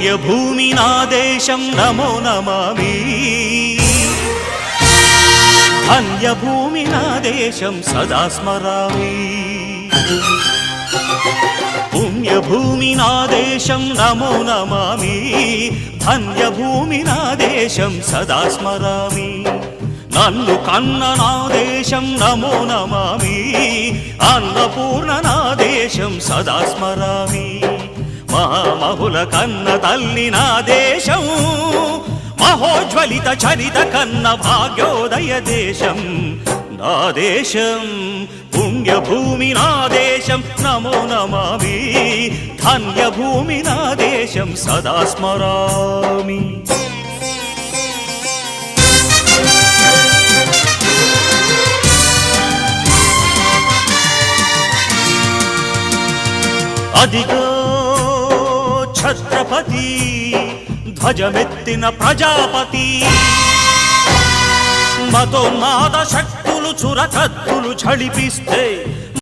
పుణ్యభూమి నా దేశం నమో నమామి ధన్యభూమి నా దేశం సదా స్మరామి పుణ్యభూమి నా దేశం నమో నమామి ధన్యభూమి నా దేశం సదా స్మరామి నన్ను కన్న నా దేశం నమో నమామి అన్నపూర్ణ నా దేశం సదా స్మరామి మహామహుల కన్న తల్లి నా దేశం మహోజ్వలిత చరిత కన్న భాగ్యోదయ దేశం నా దేశం పుణ్యభూమి నా దేశం నమో నమామి ధన్యభూమి నా దేశం సదా స్మరామి అదిగో ఛత్రపతి ధ్వజమెత్తిన ప్రజాపతి మతోన్మాద శక్తులు చురకత్తులు ఝళిపిస్తే